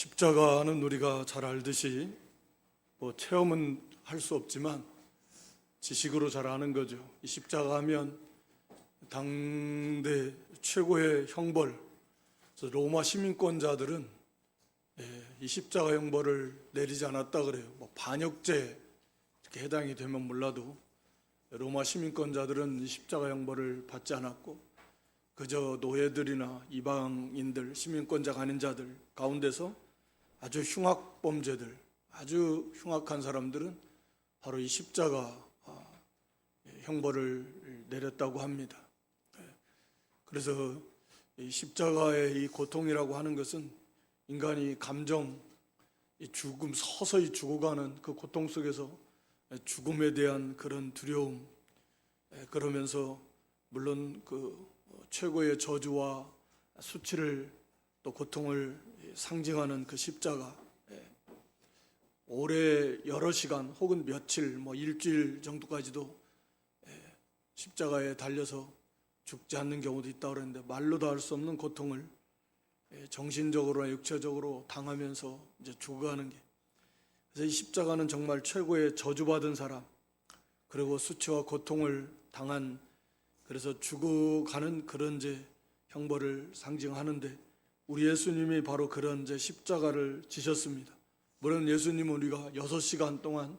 십자가는 우리가 잘 알듯이 체험은 할 수 없지만 지식으로 잘 아는 거죠. 이 십자가 하면 당대 최고의 형벌, 로마 시민권자들은 이 십자가 형벌을 내리지 않았다 그래요. 반역죄 이렇게 해당이 되면 몰라도 로마 시민권자들은 이 십자가 형벌을 받지 않았고 그저 노예들이나 이방인들, 시민권자가 아닌 자들 가운데서 아주 흉악범죄들, 아주 흉악한 사람들은 바로 이 십자가 형벌을 내렸다고 합니다. 그래서 이 십자가의 이 고통이라고 하는 것은 인간이 감정, 이 죽음, 서서히 죽어가는 그 고통 속에서 죽음에 대한 그런 두려움, 그러면서 물론 그 최고의 저주와 수치를 또 고통을 상징하는 그 십자가, 오래 여러 시간 혹은 며칠, 일주일 정도까지도 십자가에 달려서 죽지 않는 경우도 있다고 그러는데 말로도 할 수 없는 고통을 정신적으로나 육체적으로 당하면서 이제 죽어가는 게, 그래서 이 십자가는 정말 최고의 저주받은 사람, 그리고 수치와 고통을 당한, 그래서 죽어가는 그런 이제 형벌을 상징하는데 우리 예수님이 바로 그런 이제 십자가를 지셨습니다. 물론 예수님은 우리가 6시간 동안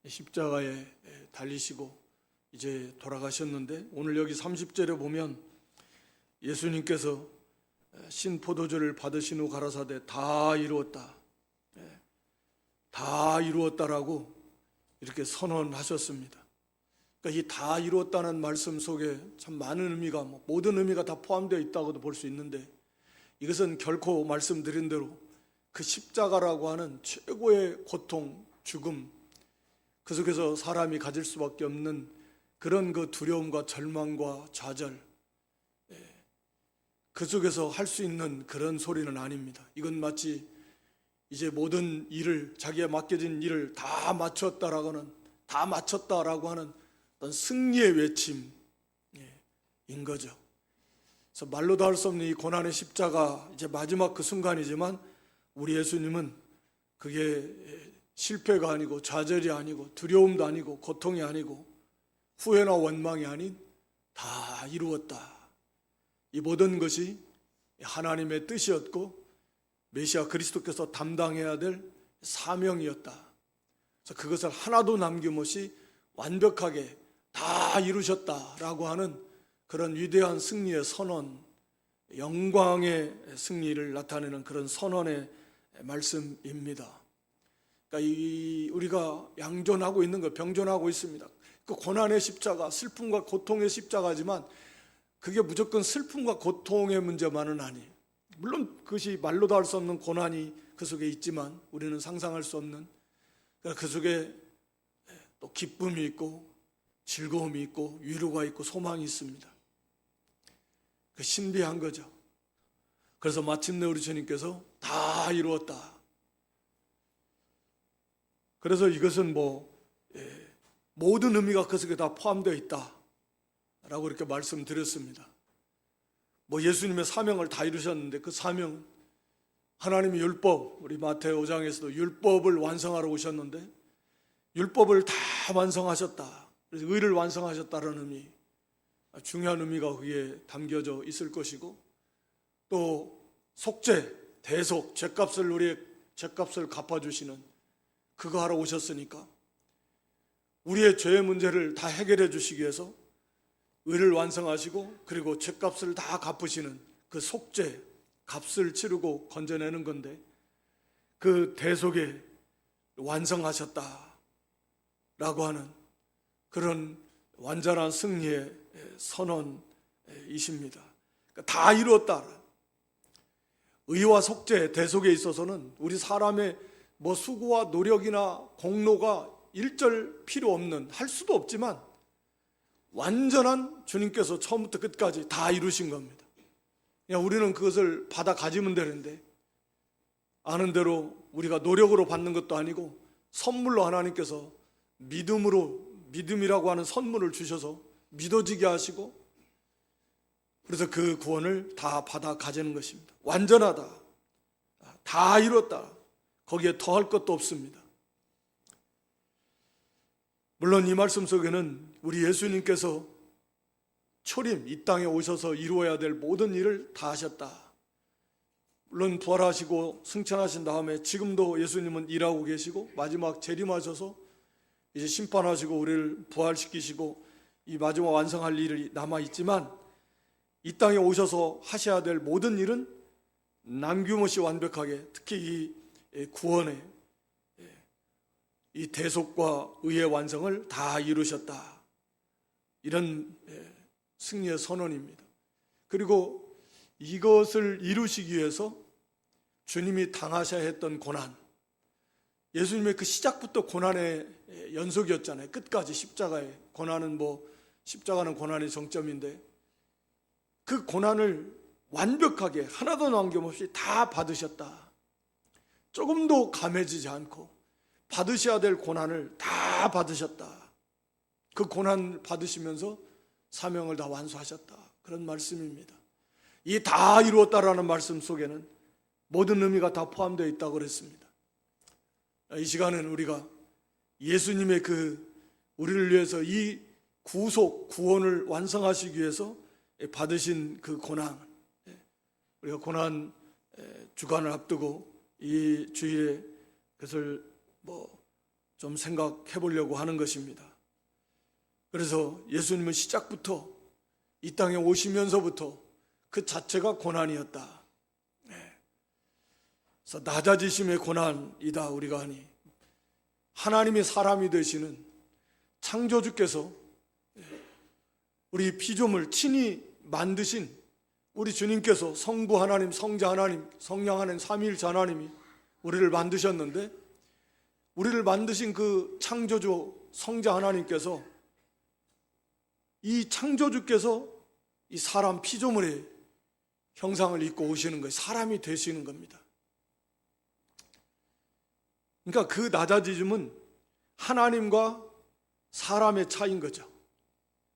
십자가에 달리시고 이제 돌아가셨는데 오늘 여기 30절에 보면 예수님께서 신포도주를 받으신 후 가라사대 다 이루었다, 다 이루었다라고 이렇게 선언하셨습니다. 그러니까 이 다 이루었다는 말씀 속에 참 많은 의미가, 모든 의미가 다 포함되어 있다고도 볼 수 있는데 이것은 결코 말씀드린 대로 그 십자가라고 하는 최고의 고통, 죽음, 그 속에서 사람이 가질 수밖에 없는 그런 그 두려움과 절망과 좌절, 그 속에서 할 수 있는 그런 소리는 아닙니다. 이건 마치 이제 모든 일을, 자기에 맡겨진 일을 다 마쳤다라고 하는 어떤 승리의 외침인 거죠. 그래서 말로도 할 수 없는 이 고난의 십자가, 이제 마지막 그 순간이지만 우리 예수님은 그게 실패가 아니고 좌절이 아니고 두려움도 아니고 고통이 아니고 후회나 원망이 아닌 다 이루었다, 이 모든 것이 하나님의 뜻이었고 메시아 그리스도께서 담당해야 될 사명이었다. 그래서 그것을 하나도 남김없이 완벽하게 다 이루셨다라고 하는 그런 위대한 승리의 선언, 영광의 승리를 나타내는 그런 선언의 말씀입니다. 그러니까 우리가 양존하고 있는 것, 병존하고 있습니다. 그 고난의 십자가, 슬픔과 고통의 십자가지만 그게 무조건 슬픔과 고통의 문제만은 아니에요. 물론 그것이 말로도 할 수 없는 고난이 그 속에 있지만 우리는 상상할 수 없는, 그 속에 또 기쁨이 있고 즐거움이 있고 위로가 있고 소망이 있습니다. 그 신비한 거죠. 그래서 마침내 우리 주님께서 다 이루었다. 그래서 이것은 모든 의미가 그 속에 다 포함되어 있다라고 이렇게 말씀드렸습니다. 예수님의 사명을 다 이루셨는데 그 사명, 하나님의 율법, 우리 마태오 5장에서도 율법을 완성하러 오셨는데 율법을 다 완성하셨다. 그래서 의를 완성하셨다는 의미, 중요한 의미가 거기에 담겨져 있을 것이고, 또 속죄, 대속, 우리의 죄값을 갚아주시는 그거 하러 오셨으니까 우리의 죄의 문제를 다 해결해 주시기 위해서 의를 완성하시고 그리고 죄값을 다 갚으시는 그 속죄, 값을 치르고 건져내는 건데 그 대속에 완성하셨다라고 하는 그런 완전한 승리의 선언이십니다. 그러니까 다 이루었다. 의와 속죄, 대속에 있어서는 우리 사람의 수고와 노력이나 공로가 일절 필요 없는, 할 수도 없지만 완전한 주님께서 처음부터 끝까지 다 이루신 겁니다. 그냥 우리는 그것을 받아 가지면 되는데 아는 대로 우리가 노력으로 받는 것도 아니고 선물로 하나님께서 믿음이라고 하는 선물을 주셔서 믿어지게 하시고 그래서 그 구원을 다 받아 가지는 것입니다. 완전하다, 다 이뤘다. 거기에 더할 것도 없습니다. 물론 이 말씀 속에는 우리 예수님께서 초림, 이 땅에 오셔서 이루어야 될 모든 일을 다 하셨다. 물론 부활하시고 승천하신 다음에 지금도 예수님은 일하고 계시고 마지막 재림하셔서 이제 심판하시고 우리를 부활시키시고 이 마지막 완성할 일이 남아있지만 이 땅에 오셔서 하셔야 될 모든 일은 남김없이 완벽하게 특히 이 구원의 이 대속과 의의 완성을 다 이루셨다. 이런 승리의 선언입니다. 그리고 이것을 이루시기 위해서 주님이 당하셔야 했던 고난, 예수님의 그 시작부터 고난의 연속이었잖아요. 끝까지 십자가의 고난은 십자가는 고난의 정점인데 그 고난을 완벽하게 하나도 남김없이 다 받으셨다. 조금도 감해지지 않고 받으셔야 될 고난을 다 받으셨다. 그 고난 받으시면서 사명을 다 완수하셨다. 그런 말씀입니다. 이 다 이루었다라는 말씀 속에는 모든 의미가 다 포함되어 있다고 그랬습니다. 이 시간은 우리가 예수님의 우리를 위해서 이 구속, 구원을 완성하시기 위해서 받으신 그 고난, 우리가 고난 주간을 앞두고 이 주일에 그것을 좀 생각해 보려고 하는 것입니다. 그래서 예수님은 시작부터 이 땅에 오시면서부터 그 자체가 고난이었다. 그래서 낮아지심의 고난이다 우리가 하니 하나님의 사람이 되시는 창조주께서 우리 피조물 친히 만드신 우리 주님께서 성부 하나님, 성자 하나님, 성령 하나님, 삼위일체 하나님이 우리를 만드셨는데 우리를 만드신 그 창조주 성자 하나님께서 이 창조주께서 이 사람 피조물의 형상을 입고 오시는 거예요. 사람이 되시는 겁니다. 그러니까 그 낮아지심은 하나님과 사람의 차이인 거죠.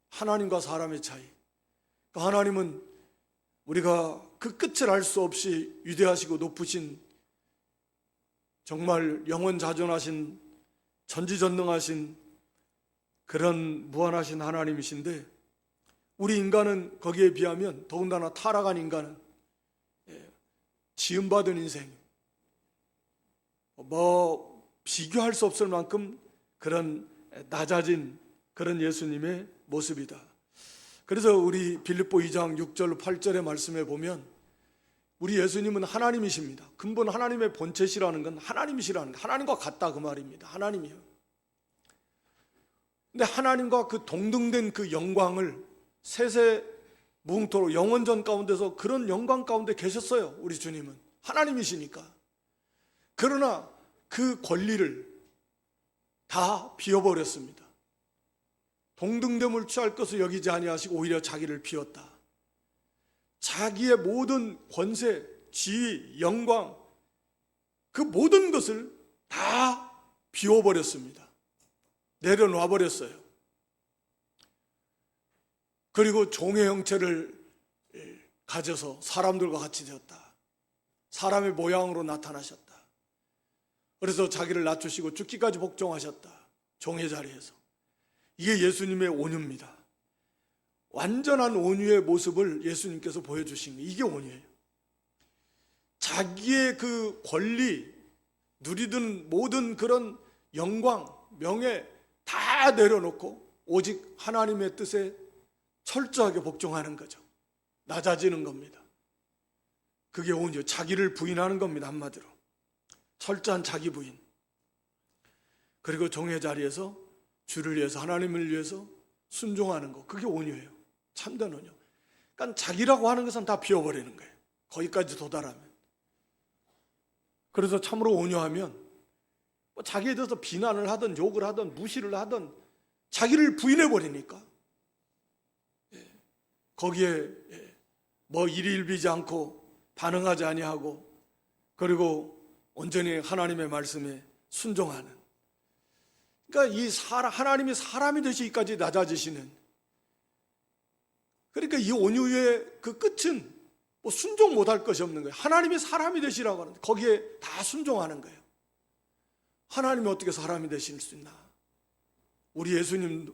하나님과 사람의 차이. 그러니까 하나님은 우리가 그 끝을 알 수 없이 위대하시고 높으신 정말 영원자존하신 전지전능하신 그런 무한하신 하나님이신데 우리 인간은 거기에 비하면 더군다나 타락한 인간은 지음받은 인생 비교할 수 없을 만큼 그런 낮아진 그런 예수님의 모습이다. 그래서 우리 빌립보 2장 6절 8절의 말씀에 보면 우리 예수님은 하나님이십니다. 근본 하나님의 본체시라는 건 하나님이시라는 거, 하나님과 같다 그 말입니다. 하나님이요. 근데 하나님과 그 동등된 그 영광을 세세 무궁토록 영원전 가운데서 그런 영광 가운데 계셨어요. 우리 주님은 하나님이시니까. 그러나 그 권리를 다 비워버렸습니다. 동등됨을 취할 것을 여기지 아니하시고 오히려 자기를 비웠다. 자기의 모든 권세, 지위, 영광 그 모든 것을 다 비워버렸습니다. 내려놔 버렸어요. 그리고 종의 형체를 가져서 사람들과 같이 되었다. 사람의 모양으로 나타나셨다. 그래서 자기를 낮추시고 죽기까지 복종하셨다. 종의 자리에서. 이게 예수님의 온유입니다. 완전한 온유의 모습을 예수님께서 보여주신 거예요. 이게 온유예요. 자기의 그 권리, 누리던 모든 그런 영광, 명예 다 내려놓고 오직 하나님의 뜻에 철저하게 복종하는 거죠. 낮아지는 겁니다. 그게 온유, 자기를 부인하는 겁니다. 한마디로 철저한 자기 부인. 그리고 종의 자리에서 주를 위해서, 하나님을 위해서 순종하는 것, 그게 온유예요. 참된 온유. 그러니까 자기라고 하는 것은 다 비워버리는 거예요. 거기까지 도달하면. 그래서 참으로 온유하면 자기에 대해서 비난을 하든 욕을 하든 무시를 하든 자기를 부인해버리니까 거기에 일희일비지 않고 반응하지 아니하고 그리고 온전히 하나님의 말씀에 순종하는, 그러니까 이 하나님이 사람이 되시기까지 낮아지시는, 그러니까 이 온유의 그 끝은 뭐 순종 못할 것이 없는 거예요. 하나님이 사람이 되시라고 하는데 거기에 다 순종하는 거예요. 하나님이 어떻게 사람이 되실 수 있나? 우리 예수님도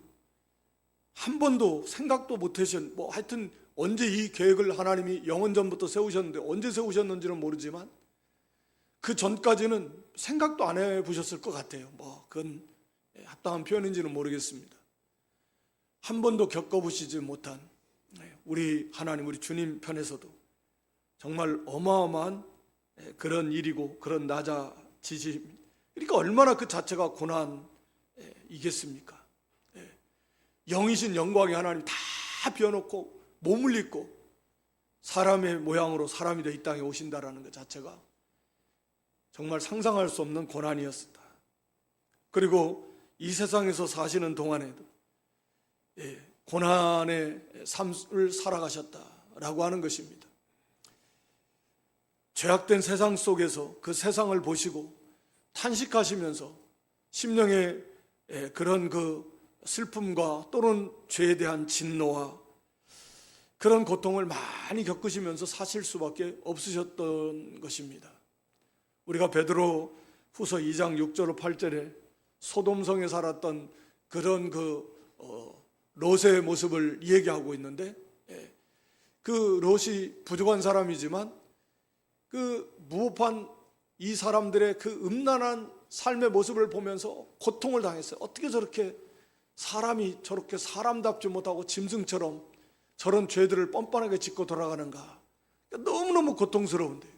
한 번도 생각도 못 하신, 뭐 하여튼 언제 이 계획을 하나님이 영원 전부터 세우셨는데 언제 세우셨는지는 모르지만 그 전까지는 생각도 안 해보셨을 것 같아요. 뭐 그건 합당한 표현인지는 모르겠습니다. 한 번도 겪어보시지 못한 우리 하나님, 우리 주님 편에서도 정말 어마어마한 그런 일이고 그런 낮아지심. 그러니까 얼마나 그 자체가 고난이겠습니까? 영이신 영광의 하나님 다 비워놓고 몸을 입고 사람의 모양으로 사람이 돼 이 땅에 오신다라는 것 자체가 정말 상상할 수 없는 고난이었습니다. 그리고 이 세상에서 사시는 동안에도 고난의 삶을 살아가셨다라고 하는 것입니다. 죄악된 세상 속에서 그 세상을 보시고 탄식하시면서 심령의 그런 그 슬픔과 또는 죄에 대한 진노와 그런 고통을 많이 겪으시면서 사실 수밖에 없으셨던 것입니다. 우리가 베드로 후서 2장 6절 8절에 소돔성에 살았던 그런 롯의 모습을 얘기하고 있는데, 그 롯이 부족한 사람이지만 그 무법한 이 사람들의 그 음란한 삶의 모습을 보면서 고통을 당했어요. 어떻게 저렇게 사람이 저렇게 사람답지 못하고 짐승처럼 저런 죄들을 뻔뻔하게 짓고 돌아가는가. 너무너무 고통스러운데요.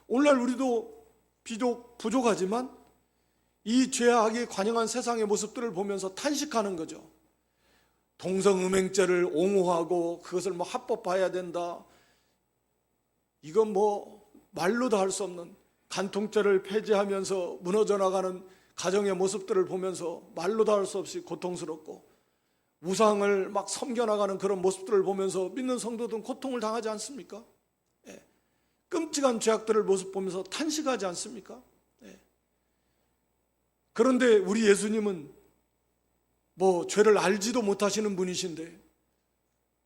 오늘날 우리도 비록 부족하지만 이 죄악이 관영한 세상의 모습들을 보면서 탄식하는 거죠. 동성음행죄를 옹호하고 그것을 뭐 합법화해야 된다. 이건 뭐 말로도 할 수 없는, 간통죄를 폐지하면서 무너져 나가는 가정의 모습들을 보면서 말로도 할 수 없이 고통스럽고, 우상을 막 섬겨나가는 그런 모습들을 보면서 믿는 성도들은 고통을 당하지 않습니까? 끔찍한 죄악들을 모습 보면서 탄식하지 않습니까? 그런데 우리 예수님은 뭐 죄를 알지도 못하시는 분이신데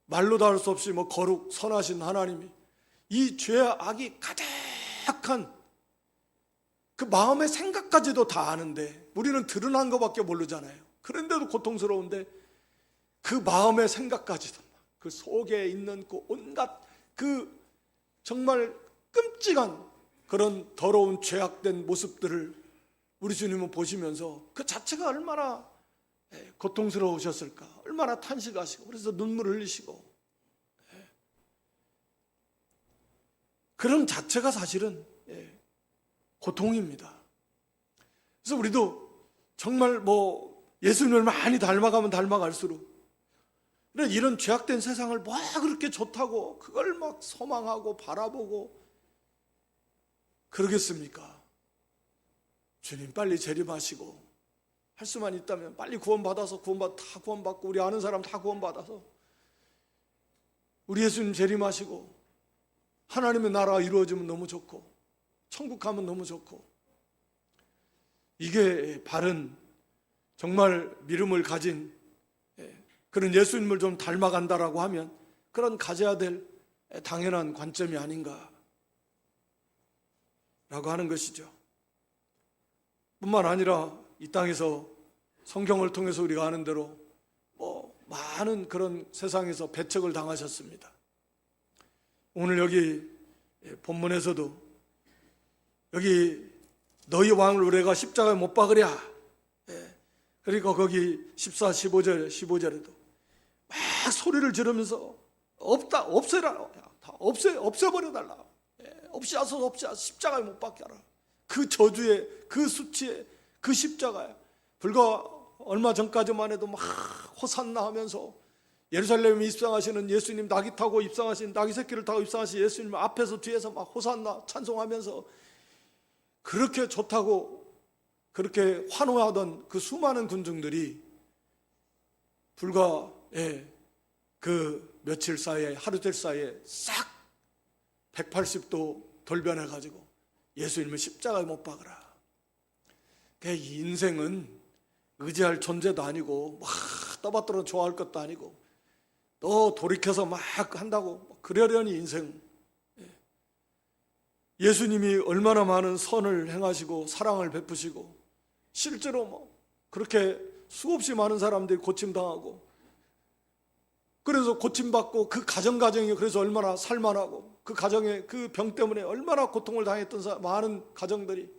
말로도 할 수 없이 뭐 거룩 선하신 하나님이 이 죄악이 가득한 그 마음의 생각까지도 다 아는데, 우리는 드러난 것밖에 모르잖아요. 그런데도 고통스러운데 그 마음의 생각까지도, 그 속에 있는 그 온갖 그 정말 끔찍한 그런 더러운 죄악된 모습들을 우리 주님은 보시면서 그 자체가 얼마나 고통스러우셨을까, 얼마나 탄식하시고 그래서 눈물을 흘리시고, 그런 자체가 사실은 고통입니다. 그래서 우리도 정말 뭐 예수님을 많이 닮아가면 닮아갈수록 이런 죄악된 세상을 뭐 그렇게 좋다고 그걸 막 소망하고 바라보고 그러겠습니까? 주님 빨리 재림하시고 할 수만 있다면 빨리 구원받아서 다 구원받고 우리 아는 사람 다 구원받아서 우리 예수님 재림하시고 하나님의 나라가 이루어지면 너무 좋고 천국 가면 너무 좋고, 이게 바른 정말 믿음을 가진 그런 예수님을 좀 닮아간다라고 하면 그런 가져야 될 당연한 관점이 아닌가 라고 하는 것이죠. 뿐만 아니라 이 땅에서 성경을 통해서 우리가 아는 대로 뭐 많은 그런 세상에서 배척을 당하셨습니다. 오늘 여기 본문에서도 여기 너희 왕을 우리가 십자가에 못 박으랴. 그러니까 거기 14, 15절에도 막 소리를 지르면서 없애라. 다 없애버려달라. 없애서 십자가에 못 박게 하라. 그 저주에, 그 수치에, 그 십자가에 불과 얼마 전까지만 해도 막 호산나 하면서 예루살렘에 입성하시는 예수님, 낙이 타고 입성하신, 낙이 새끼를 타고 입성하신 예수님 앞에서 뒤에서 막 호산나 찬송하면서 그렇게 좋다고 그렇게 환호하던 그 수많은 군중들이 불과 그 며칠 사이에, 하루들 사이에 싹 180도 돌변해가지고 예수님을 십자가에 못 박으라. 이 인생은 의지할 존재도 아니고 막 떠받들어 좋아할 것도 아니고 또 돌이켜서 막 한다고 그러려니 인생 예수님이 얼마나 많은 선을 행하시고 사랑을 베푸시고 실제로 그렇게 수없이 많은 사람들이 고침당하고 그래서 고침받고 그 가정이 그래서 얼마나 살만하고 그 가정에 그 병 때문에 얼마나 고통을 당했던 많은 가정들이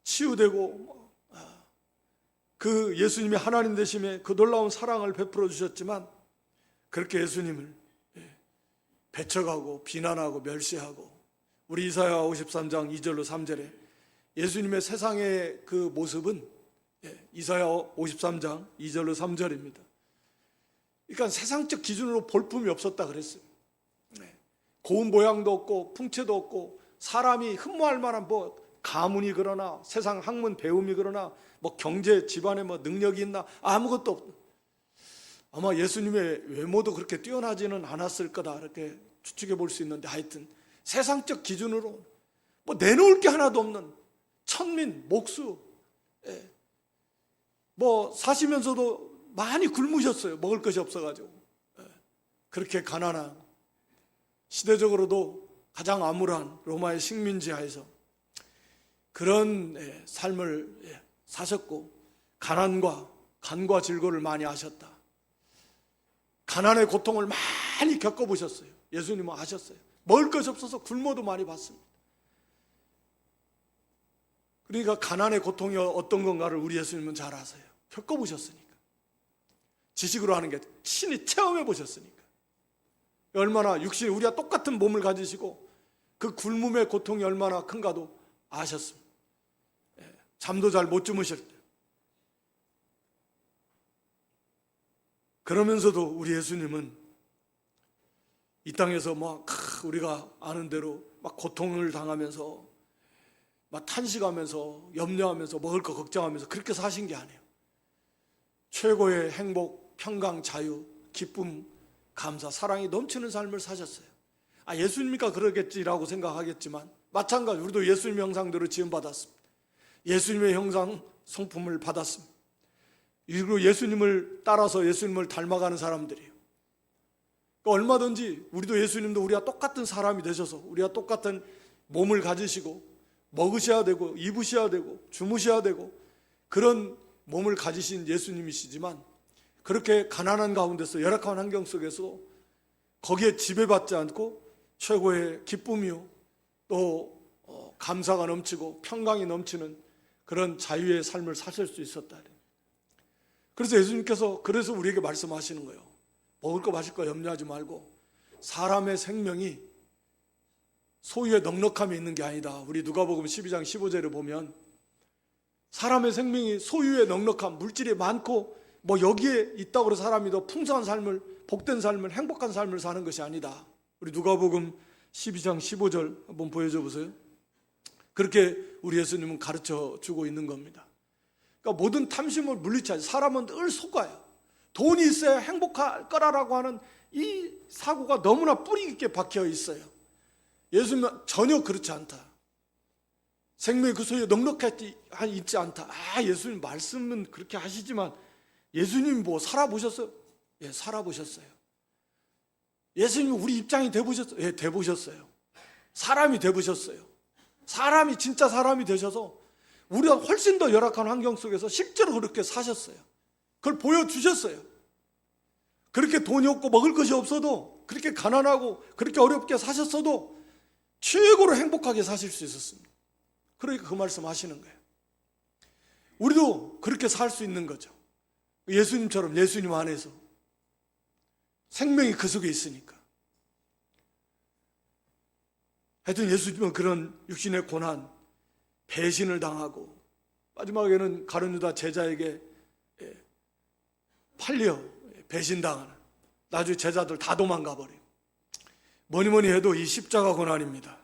치유되고 그 예수님이 하나님 되심에 그 놀라운 사랑을 베풀어 주셨지만 그렇게 예수님을 배척하고 비난하고 멸시하고 우리 이사야 53장 2절로 3절에 예수님의 세상의 그 모습은 이사야 53장 2절로 3절입니다. 그러니까 세상적 기준으로 볼품이 없었다 그랬어요. 고운 모양도 없고 풍채도 없고 사람이 흠모할 만한 가문이 그러나 세상 학문 배움이 그러나 경제 집안에 능력이 있나 아무것도 없고 아마 예수님의 외모도 그렇게 뛰어나지는 않았을 거다 이렇게 추측해 볼 수 있는데 하여튼 세상적 기준으로 내놓을 게 하나도 없는 천민 목수 사시면서도 많이 굶으셨어요. 먹을 것이 없어가지고 그렇게 가난한 시대적으로도 가장 암울한 로마의 식민지 하에서 그런 삶을 사셨고 가난과 간과 질고를 많이 하셨다. 가난의 고통을 많이 겪어보셨어요. 예수님은 아셨어요. 먹을 것이 없어서 굶어도 많이 봤습니다. 그러니까 가난의 고통이 어떤 건가를 우리 예수님은 잘 아세요. 겪어보셨으니까. 지식으로 하는 게 친히 체험해 보셨으니까. 얼마나 육신이 우리와 똑같은 몸을 가지시고 그 굶음의 고통이 얼마나 큰가도 아셨습니다. 잠도 잘 못 주무실 때. 그러면서도 우리 예수님은 이 땅에서 우리가 아는 대로 고통을 당하면서 탄식하면서 염려하면서 먹을 거 걱정하면서 그렇게 사신 게 아니에요. 최고의 행복, 평강, 자유, 기쁨, 감사, 사랑이 넘치는 삶을 사셨어요. 예수님이니까 그러겠지라고 생각하겠지만 마찬가지 우리도 예수님의 형상대로 지음받았습니다. 예수님의 형상 성품을 받았습니다. 그리고 예수님을 따라서 예수님을 닮아가는 사람들이에요. 그러니까 얼마든지 우리도 예수님도 우리와 똑같은 사람이 되셔서 우리와 똑같은 몸을 가지시고 먹으셔야 되고 입으셔야 되고 주무셔야 되고 그런 몸을 가지신 예수님이시지만 그렇게 가난한 가운데서 열악한 환경 속에서 거기에 지배받지 않고 최고의 기쁨이요 또 감사가 넘치고 평강이 넘치는 그런 자유의 삶을 사실 수 있었다. 그래서 예수님께서 그래서 우리에게 말씀하시는 거예요. 먹을 거 마실 거 염려하지 말고 사람의 생명이 소유의 넉넉함이 있는 게 아니다. 우리 누가복음 12장 15절에 보면 사람의 생명이 소유의 넉넉함, 물질이 많고 여기에 있다고 해서 사람이 더 풍성한 삶을, 복된 삶을, 행복한 삶을 사는 것이 아니다. 우리 누가복음 12장 15절 한번 보여줘 보세요. 그렇게 우리 예수님은 가르쳐 주고 있는 겁니다. 그러니까 모든 탐심을 물리쳐야지. 사람은 늘 속아요. 돈이 있어야 행복할 거라고 하는 이 사고가 너무나 뿌리 깊게 박혀 있어요. 예수님은 전혀 그렇지 않다. 생명이 그 소유에 넉넉하지 있지 않다. 예수님 말씀은 그렇게 하시지만 예수님 살아보셨어요? 예, 살아보셨어요. 예수님 우리 입장이 돼보셨어요? 예, 돼보셨어요. 사람이 돼보셨어요. 사람이 진짜 사람이 되셔서 우리가 훨씬 더 열악한 환경 속에서 실제로 그렇게 사셨어요. 그걸 보여주셨어요. 그렇게 돈이 없고 먹을 것이 없어도 그렇게 가난하고 그렇게 어렵게 사셨어도 최고로 행복하게 사실 수 있었습니다. 그러니까 그 말씀 하시는 거예요. 우리도 그렇게 살 수 있는 거죠. 예수님처럼 예수님 안에서 생명이 그 속에 있으니까. 하여튼 예수님은 그런 육신의 고난, 배신을 당하고 마지막에는 가룟 유다 제자에게 팔려 배신당하는, 나중에 제자들 다 도망가 버리고, 뭐니 해도 이 십자가 고난입니다.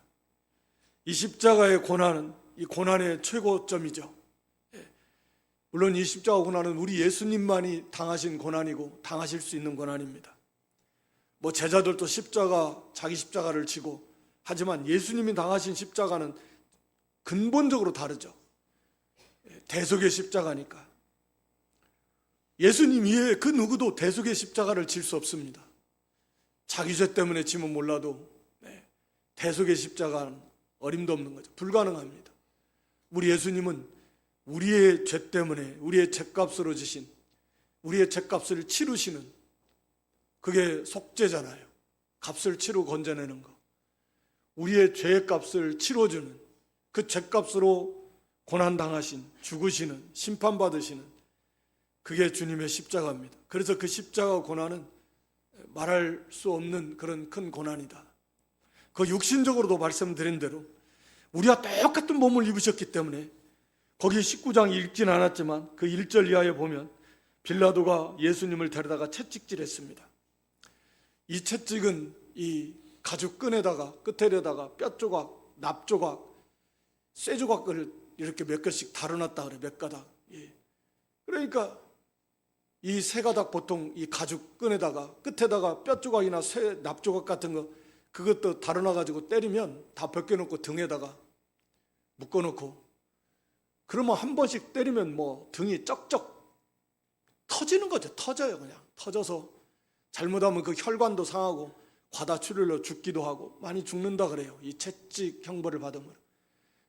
이 십자가의 고난은 이 고난의 최고점이죠. 물론 이 십자가 고난은 우리 예수님만이 당하신 고난이고 당하실 수 있는 고난입니다. 제자들도 자기 십자가를 지고 하지만 예수님이 당하신 십자가는 근본적으로 다르죠. 대속의 십자가니까. 예수님 이외에 그 누구도 대속의 십자가를 질 수 없습니다. 자기 죄 때문에 지면 몰라도 대속의 십자가는 어림도 없는 거죠. 불가능합니다. 우리 예수님은 우리의 죄 때문에 우리의 죄값으로 지신, 우리의 죄값을 치르시는, 그게 속죄잖아요. 값을 치르고 건져내는 거. 우리의 죄의 값을 치러주는, 그 죄값으로 고난당하신, 죽으시는, 심판받으시는, 그게 주님의 십자가입니다. 그래서 그 십자가 고난은 말할 수 없는 그런 큰 고난이다. 그 육신적으로도 말씀드린 대로 우리와 똑같은 몸을 입으셨기 때문에, 거기 19장 읽진 않았지만 그 1절 이하에 보면 빌라도가 예수님을 데려다가 채찍질했습니다. 이 채찍은 이 가죽 끈에다가 끝에다가 뼈 조각, 납 조각, 쇠 조각을 이렇게 몇 개씩 달아놨다 그래, 몇 가닥. 그러니까 이 세 가닥, 보통 이 가죽 끈에다가 끝에다가 뼈 조각이나 쇠, 납 조각 같은 거, 그것도 달아놔가지고 때리면 다 벗겨놓고 등에다가 묶어놓고, 그러면 한 번씩 때리면 뭐 등이 쩍쩍 터지는 거죠. 터져요. 그냥 터져서 잘못하면 그 혈관도 상하고 과다출혈로 죽기도 하고 많이 죽는다 그래요. 이 채찍 형벌을 받으면.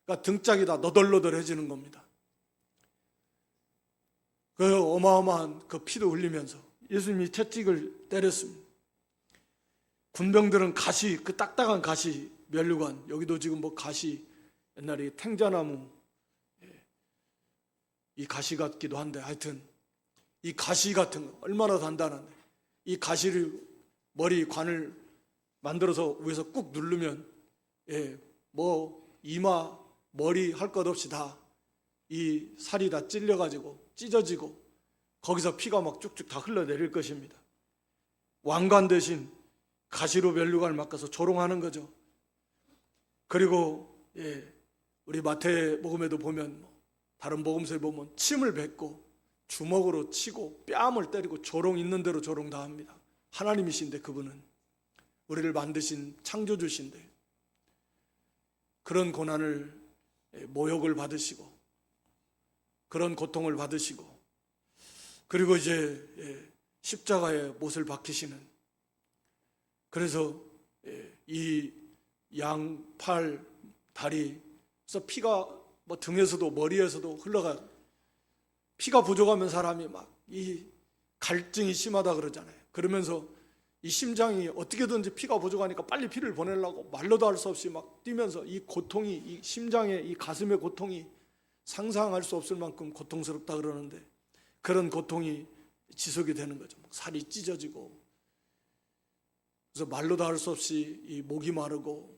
그러니까 등짝이 다 너덜너덜해지는 겁니다. 그 어마어마한 그 피도 흘리면서 예수님이 채찍을 때렸습니다. 군병들은 가시, 그 딱딱한 가시, 면류관, 여기도 지금 뭐 가시, 옛날에 탱자나무 이 가시 같기도 한데, 하여튼 이 가시 같은 거 얼마나 단단한데, 이 가시를 머리 관을 만들어서 위에서 꾹 누르면 뭐 이마, 머리 할 것 없이 다 이 살이 다 찔려가지고 찢어지고 거기서 피가 막 쭉쭉 다 흘러내릴 것입니다. 왕관 대신 가시로 면류관을 맡아서 조롱하는 거죠. 그리고 우리 마태복음에도 보면, 다른 복음서에 보면 침을 뱉고 주먹으로 치고 뺨을 때리고 조롱 있는 대로 조롱 다 합니다. 하나님이신데, 그분은 우리를 만드신 창조주신데 그런 고난을, 모욕을 받으시고 그런 고통을 받으시고, 그리고 이제 십자가에 못을 박히시는, 그래서 이 양팔 다리에서 피가 뭐 등에서도 머리에서도 흘러가, 피가 부족하면 사람이 막 이 갈증이 심하다 그러잖아요. 그러면서 이 심장이 어떻게든지 피가 부족하니까 빨리 피를 보내려고 말로도 할 수 없이 막 뛰면서, 이 고통이, 이 심장의, 이 가슴의 고통이 상상할 수 없을 만큼 고통스럽다 그러는데, 그런 고통이 지속이 되는 거죠. 살이 찢어지고, 그래서 말로도 할 수 없이 이 목이 마르고,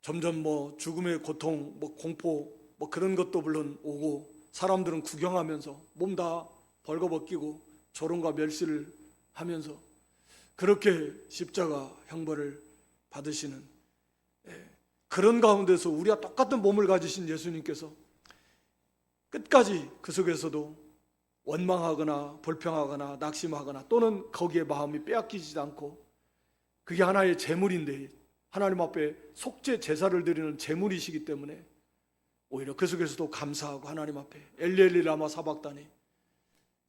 점점 뭐 죽음의 고통, 뭐 공포, 뭐 그런 것도 물론 오고, 사람들은 구경하면서 몸 다 벌거벗기고 조롱과 멸시를 하면서 그렇게 십자가 형벌을 받으시는, 그런 가운데서 우리와 똑같은 몸을 가지신 예수님께서 끝까지 그 속에서도 원망하거나 불평하거나 낙심하거나 또는 거기에 마음이 빼앗기지 않고, 그게 하나의 제물인데, 하나님 앞에 속죄 제사를 드리는 제물이시기 때문에 오히려 그 속에서도 감사하고 하나님 앞에 엘리엘리 라마 사박다니,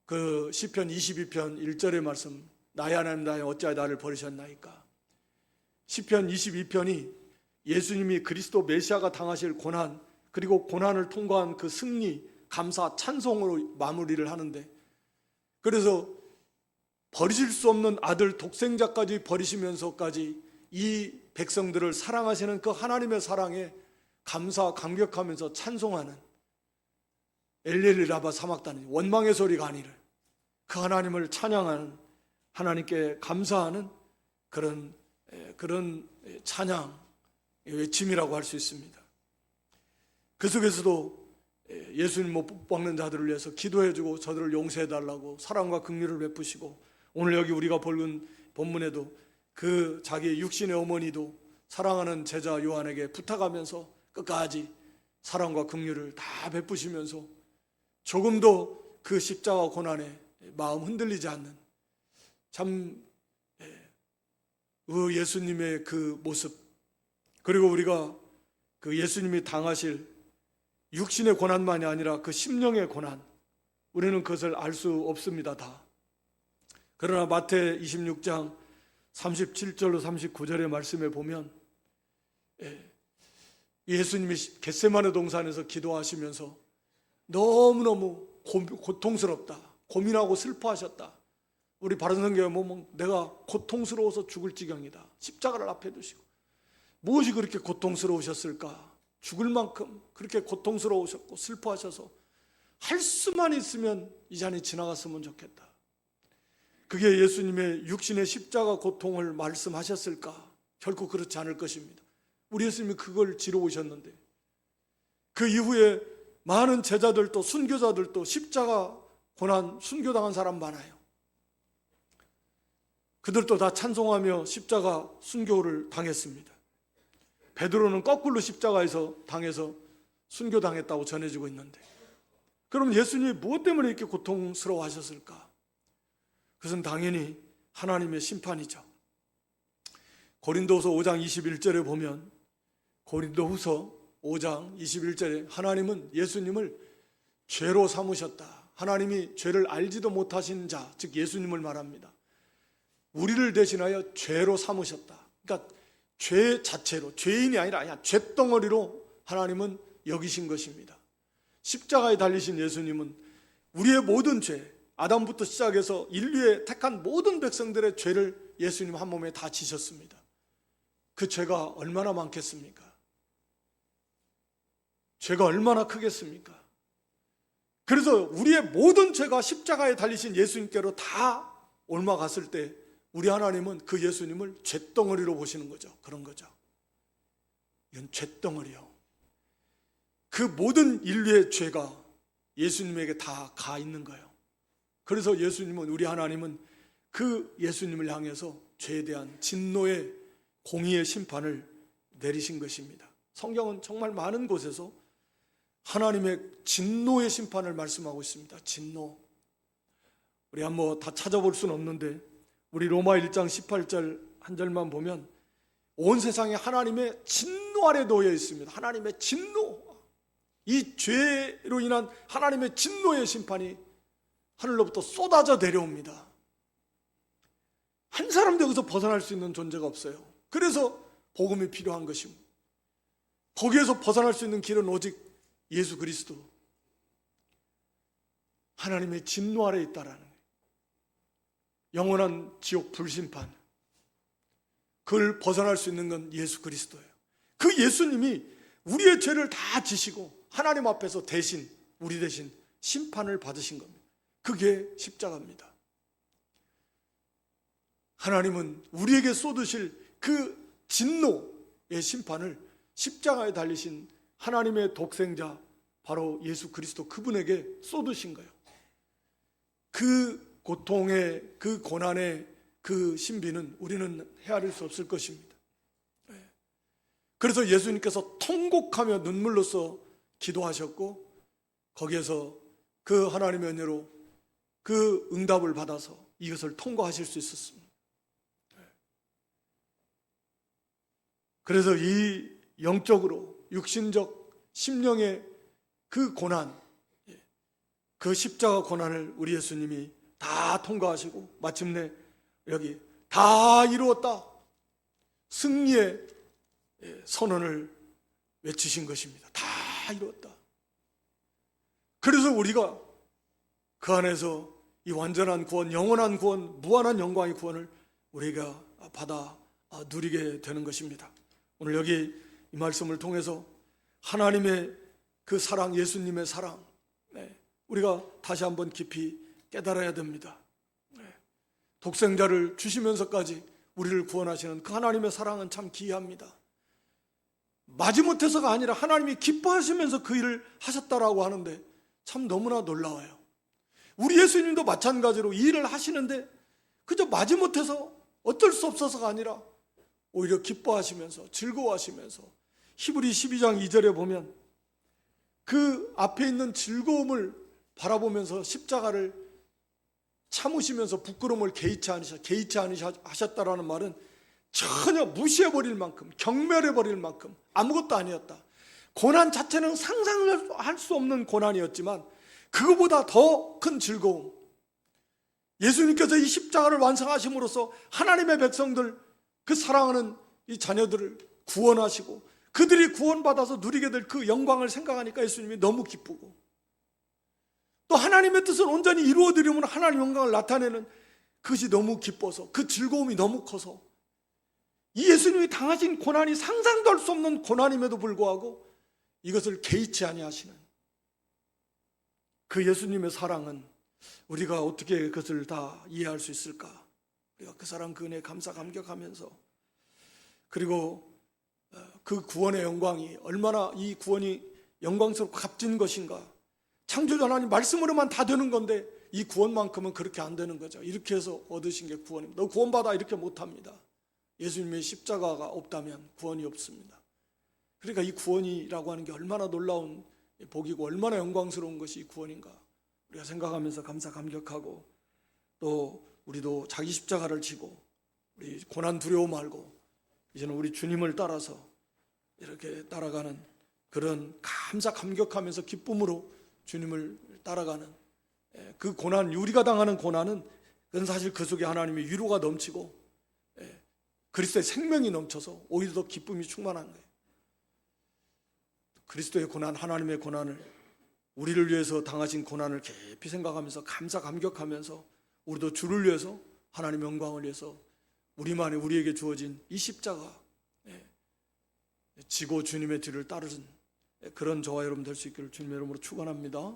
그 시편 22편 1절의 말씀, 나의 하나님 나의 어찌하여 나를 버리셨나이까. 시편 22편이 예수님이 그리스도 메시아가 당하실 고난, 그리고 고난을 통과한 그 승리, 감사, 찬송으로 마무리를 하는데, 그래서 버리실 수 없는 아들 독생자까지 버리시면서까지 이 백성들을 사랑하시는 그 하나님의 사랑에 감사, 감격하면서 찬송하는, 엘리엘리 라마 사막다니, 원망의 소리가 아니라 그 하나님을 찬양하는, 하나님께 감사하는 그런 찬양, 외침이라고 할 수 있습니다. 그 속에서도 예수님 못 박는 자들을 위해서 기도해주고 저들을 용서해달라고 사랑과 긍휼을 베푸시고, 오늘 여기 우리가 읽은 본문에도 그 자기의 육신의 어머니도 사랑하는 제자 요한에게 부탁하면서 끝까지 사랑과 긍휼을 다 베푸시면서 조금도 그 십자가 고난에 마음 흔들리지 않는, 참 예수님의 그 모습, 그리고 우리가 그 예수님이 당하실 육신의 고난만이 아니라 그 심령의 고난, 우리는 그것을 알 수 없습니다, 다. 그러나 마태 26장 37절로 39절의 말씀에 보면 예수님이 겟세마네 동산에서 기도하시면서 너무너무 고통스럽다, 고민하고 슬퍼하셨다. 우리 바른성경에 보면 내가 고통스러워서 죽을 지경이다, 십자가를 앞에 두시고. 무엇이 그렇게 고통스러우셨을까? 죽을 만큼 그렇게 고통스러우셨고 슬퍼하셔서 할 수만 있으면 이 잔이 지나갔으면 좋겠다. 그게 예수님의 육신의 십자가 고통을 말씀하셨을까? 결코 그렇지 않을 것입니다. 우리 예수님이 그걸 지러오셨는데, 그 이후에 많은 제자들도 순교자들도 십자가 고난 순교당한 사람 많아요. 그들도 다 찬송하며 십자가 순교를 당했습니다. 베드로는 거꾸로 십자가에서 당해서 순교당했다고 전해지고 있는데, 그럼 예수님이 무엇 때문에 이렇게 고통스러워 하셨을까? 그것은 당연히 하나님의 심판이죠. 고린도후서 5장 21절에 보면, 고린도후서 5장 21절에 하나님은 예수님을 죄로 삼으셨다. 하나님이 죄를 알지도 못하신 자, 즉 예수님을 말합니다. 우리를 대신하여 죄로 삼으셨다. 그러니까 죄 자체로, 죄인이 아니라 그냥 죄덩어리로 하나님은 여기신 것입니다. 십자가에 달리신 예수님은 우리의 모든 죄, 아담부터 시작해서 인류의 택한 모든 백성들의 죄를 예수님 한 몸에 다 지셨습니다. 그 죄가 얼마나 많겠습니까? 죄가 얼마나 크겠습니까? 그래서 우리의 모든 죄가 십자가에 달리신 예수님께로 다 옮아갔을 때 우리 하나님은 그 예수님을 죄덩어리로 보시는 거죠. 그런 거죠. 이건 죄덩어리요. 그 모든 인류의 죄가 예수님에게 다 가 있는 거예요. 그래서 예수님은, 우리 하나님은 그 예수님을 향해서 죄에 대한 진노의 공의의 심판을 내리신 것입니다. 성경은 정말 많은 곳에서 하나님의 진노의 심판을 말씀하고 있습니다. 진노. 우리 한번 다 찾아볼 수는 없는데 우리 로마 1장 18절 한 절만 보면 온 세상에 하나님의 진노 아래 놓여 있습니다. 하나님의 진노. 이 죄로 인한 하나님의 진노의 심판이 하늘로부터 쏟아져 내려옵니다. 한 사람도 여기서 벗어날 수 있는 존재가 없어요. 그래서 복음이 필요한 것입니다. 거기에서 벗어날 수 있는 길은 오직 예수 그리스도, 하나님의 진노 아래 있다라는 거예요. 영원한 지옥 불심판, 그걸 벗어날 수 있는 건 예수 그리스도예요. 그 예수님이 우리의 죄를 다 지시고 하나님 앞에서 대신, 우리 대신 심판을 받으신 겁니다. 그게 십자가입니다. 하나님은 우리에게 쏟으실 그 진노의 심판을 십자가에 달리신 하나님의 독생자, 바로 예수 그리스도 그분에게 쏟으신 거예요. 그 고통의, 그 고난의 그 신비는 우리는 헤아릴 수 없을 것입니다. 그래서 예수님께서 통곡하며 눈물로써 기도하셨고, 거기에서 그 하나님의 은혜로 그 응답을 받아서 이것을 통과하실 수 있었습니다. 그래서 이 영적으로 육신적 심령의 그 고난, 그 십자가 고난을 우리 예수님이 다 통과하시고 마침내 여기 다 이루었다, 승리의 선언을 외치신 것입니다. 다 이루었다. 그래서 우리가 그 안에서 이 완전한 구원, 영원한 구원, 무한한 영광의 구원을 우리가 받아 누리게 되는 것입니다. 오늘 여기 이 말씀을 통해서 하나님의 그 사랑, 예수님의 사랑, 우리가 다시 한번 깊이 깨달아야 됩니다. 독생자를 주시면서까지 우리를 구원하시는 그 하나님의 사랑은 참 기이합니다. 마지못해서가 아니라 하나님이 기뻐하시면서 그 일을 하셨다라고 하는데 참 너무나 놀라워요. 우리 예수님도 마찬가지로 이 일을 하시는데 그저 마지못해서 어쩔 수 없어서가 아니라 오히려 기뻐하시면서 즐거워하시면서, 히브리 12장 2절에 보면 그 앞에 있는 즐거움을 바라보면서 십자가를 참으시면서 부끄러움을 개의치 않으셨다라는 말은 전혀 무시해버릴 만큼, 경멸해버릴 만큼 아무것도 아니었다. 고난 자체는 상상할 수 없는 고난이었지만 그거보다 더 큰 즐거움, 예수님께서 이 십자가를 완성하심으로써 하나님의 백성들, 그 사랑하는 이 자녀들을 구원하시고 그들이 구원받아서 누리게 될 그 영광을 생각하니까 예수님이 너무 기쁘고, 또 하나님의 뜻을 온전히 이루어드리면 하나님 영광을 나타내는 그것이 너무 기뻐서, 그 즐거움이 너무 커서, 이 예수님이 당하신 고난이 상상도 할 수 없는 고난임에도 불구하고 이것을 개의치 아니하시는 그 예수님의 사랑은 우리가 어떻게 그것을 다 이해할 수 있을까? 우리가 그 사랑, 그 은혜에 감사 감격하면서, 그리고 그 구원의 영광이 얼마나 이 구원이 영광스럽고 값진 것인가. 창조주 하나님 말씀으로만 다 되는 건데 이 구원만큼은 그렇게 안 되는 거죠. 이렇게 해서 얻으신 게 구원입니다. 너 구원받아 이렇게 못합니다. 예수님의 십자가가 없다면 구원이 없습니다. 그러니까 이 구원이라고 하는 게 얼마나 놀라운 복이고 얼마나 영광스러운 것이 이 구원인가 우리가 생각하면서 감사 감격하고, 또 우리도 자기 십자가를 지고 우리 고난 두려워 말고 이제는 우리 주님을 따라서 이렇게 따라가는 그런 감사 감격하면서 기쁨으로 주님을 따라가는 그 고난, 우리가 당하는 고난은 그건 사실 그 속에 하나님의 위로가 넘치고 그리스도의 생명이 넘쳐서 오히려 더 기쁨이 충만한 거예요. 그리스도의 고난, 하나님의 고난을, 우리를 위해서 당하신 고난을 깊이 생각하면서 감사 감격하면서 우리도 주를 위해서, 하나님의 영광을 위해서 우리만이 우리에게 주어진 이 십자가 지고 주님의 뒤를 따르는 그런 저와 여러분 될 수 있기를 주님의 이름으로 축원합니다.